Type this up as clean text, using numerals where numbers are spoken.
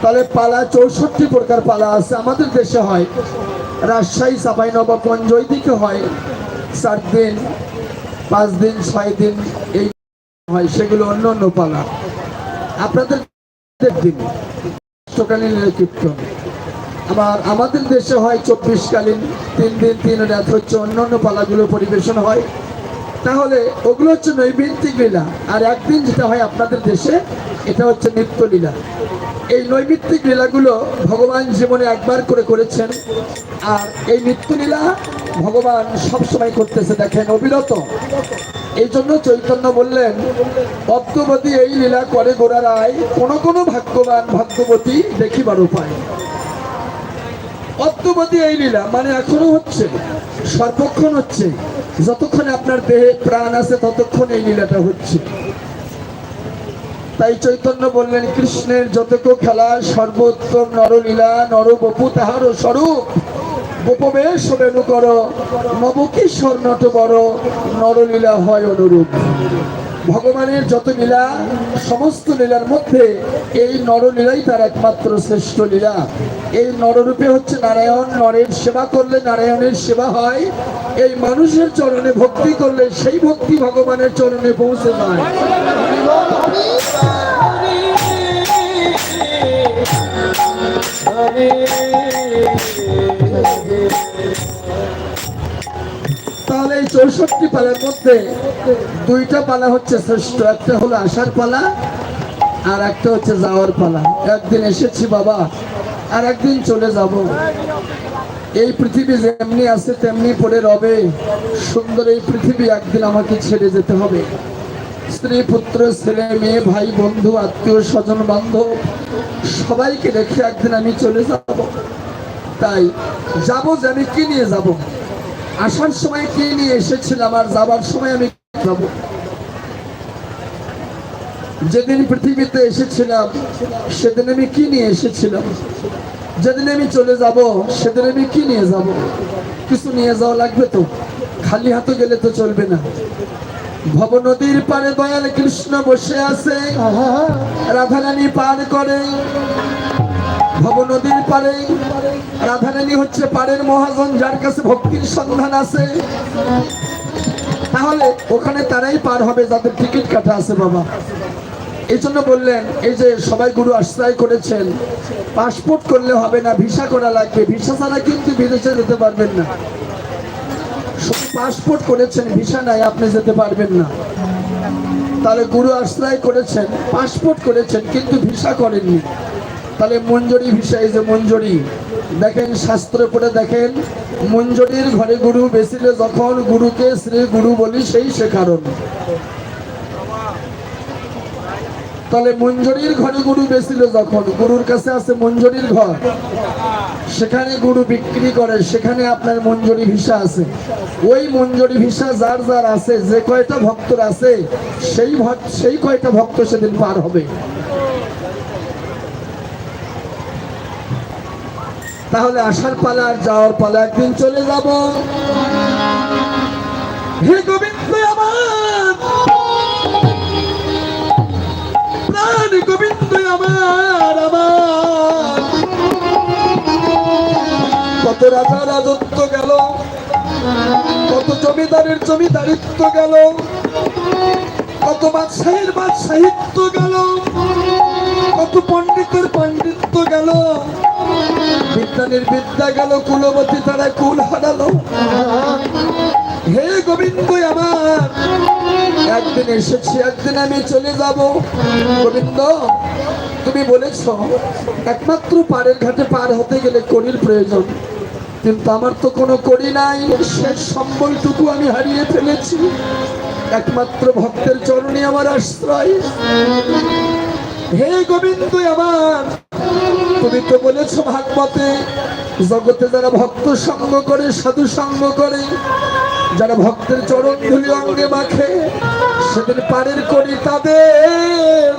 তাহলে পালা 64 প্রকার পালা আছে আমাদের দেশে হয়। রাজশাহী, চাঁপাইনবাবগঞ্জ ওইদিকে হয় 4 দিন, 5 দিন, 6 দিন এই হয়, সেগুলো অন্য অন্য পালা। আপনাদের দিন সকালীন কীর্তন, আমাদের দেশে হয় 24কালীন, 3 দিন 3 রাত হচ্ছে অন্য অন্য পালাগুলো পরিবেশন হয়। তাহলে ওগুলো হচ্ছে নৈমিত্তিক লীলা। আর একদিন যেটা হয় আপনাদের দেশে, এটা হচ্ছে নিত্যলীলা। এই নৈমিত্তিক লীলাগুলো ভগবান জীবনে একবার করে করেছেন, আর এই নিত্যলীলা ভগবান সবসময় করতেছে, দেখেন, অবিরত। এই জন্য চৈতন্য বললেন, পদ্মবতী এই লীলা করে গোড়ারায়, কোন কোন ভাগ্যবান ভাগ্যবতী দেখিবার উপায়। পদ্মবতী এই লীলা মানে এখনো হচ্ছে, সর্বক্ষণ হচ্ছে, যতক্ষণে আপনার দেহে প্রাণ আছে ততক্ষণ এই লীলাটা হচ্ছে। তাই চৈতন্য বললেন, কৃষ্ণের যতক খেলা সর্বোত্তম নরলীলা, নরবপু তাহার স্বরূপ, গোপবেশ বেণু কর, নবকিশোর নট বড়, নরলীলা হয় অনুরূপ। ভগবানের যত লীলা, সমস্ত লীলার মধ্যে এই নরলীলাই তার একমাত্র শ্রেষ্ঠ লীলা। এই নররূপে হচ্ছে নারায়ণ, নরের সেবা করলে নারায়ণের সেবা হয়, এই মানুষের চরণে ভক্তি করলে সেই ভক্তি ভগবানের চরণে পৌঁছে যায়। তাহলে এই 64 পালার মধ্যে 2টা পালা হচ্ছে শ্রেষ্ঠ, একটা হলো আসার পালা, আর একটা হচ্ছে যাওয়ার পালা। একদিন এসেছি বাবা, আর একদিন চলে যাব। এই পৃথিবী যেমনি আছে তেমনি পড়ে রবে, সুন্দর এই পৃথিবী একদিন আমাকে ছেড়ে যেতে হবে। স্ত্রী, পুত্র, ছেলে মেয়ে, ভাই বন্ধু, আত্মীয় স্বজন বান্ধব সবাইকে রেখে একদিন আমি চলে যাব। তাই যাব, যে আমি কি নিয়ে যাব? আসার সময় কি নিয়ে এসেছিলাম, আর যাবার সময় আমি যাব? যেদিন পৃথিবীতে এসেছিলাম সেদিন আমি কি নিয়ে এসেছিলাম? যেদিন আমি চলে যাব সেদিন আমি কি নিয়ে যাব? কিছু নিয়ে যাওয়া লাগবে তো, খালি হাতে গেলে তো চলবে না। ভব নদীর পারে দয়াল কৃষ্ণ বসে আছে, রাধারানী পার করে। ভব নদীর পারে রাধারানী হচ্ছে পারের মহাজন, যার কাছে ভক্তির সন্ধান আছে। তাহলে ওখানে তারাই পার হবে যাদের টিকিট কাটা আছে বাবা। এই জন্য বললেন, এই যে সবাই গুরু আশ্রয় করেছেন, পাসপোর্ট করলে হবে না, ভিসা করা লাগবে। ভিসা ছাড়া কিন্তু বিদেশে যেতে পারবেন না। শুধু পাসপোর্ট করেছেন, ভিসা নাই, আপনি যেতে পারবেন না। তাহলে গুরু আশ্রয় করেছেন, পাসপোর্ট করেছেন, কিন্তু ভিসা করেননি। তাহলে মঞ্জুরি ভিসা, এই যে মঞ্জুরি, দেখেন শাস্ত্রে পড়ে দেখেন, মঞ্জুরির ঘরে গুরু বেসিলে যখন, গুরুকে শ্রী গুরু বলি সেই সে কারণ। তাহলে মঞ্জুরির ঘরে গুরু বেসিল যখন, গুরুর কাছে আছে মঞ্জুরির ঘর, সেখানে গুরু বিক্রি করে, সেখানে আপনার মঞ্জুরি ভিসা আছে। ওই মঞ্জুরি ভিসা যার যার আছে, যে কয়টা ভক্তর আছে, সেই কয়টা ভক্ত সেদিন পার হবে। তাহলে আসার পালা আর যাওয়ার পালা, একদিন চলে যাব। হে গোবিন্দ আমার প্রাণ, গোবিন্দ আমার আমার, কত রাজা রাজত্ব গেল, কত জমিদারের জমিদারিত্ব গেল, কত বাদশাহের বাদশাহিত্ব গেল, কত পণ্ডিতের পাণ্ডিত্য গেল, বিজ্ঞানীর বিদ্যা গেল, কুলবতী তারা কুল হারালো। হে গোবিন্দ আমার, একদিন এসেছি, একদিন আমি চলে যাব। গোবিন্দ, তুমি বলেছ একমাত্র পাড়ের ঘাটে পার হতে গেলে কড়ির প্রয়োজন, কিন্তু আমার তো কোনো কড়ি নাই। শেষ সম্বলটুকু আমি হারিয়ে ফেলেছি। একমাত্র ভক্তের চরণে আমার আশ্রয়। হে গোবিন্দ আমার, তুমি তো বলেছ ভাগবতে, জগতে যারা ভক্ত সঙ্গ করে, সাধু সঙ্গ করে, যারা ভক্তের চরণ ধুলি অঙ্গে মাখে, সেদিন পারের করি তাদের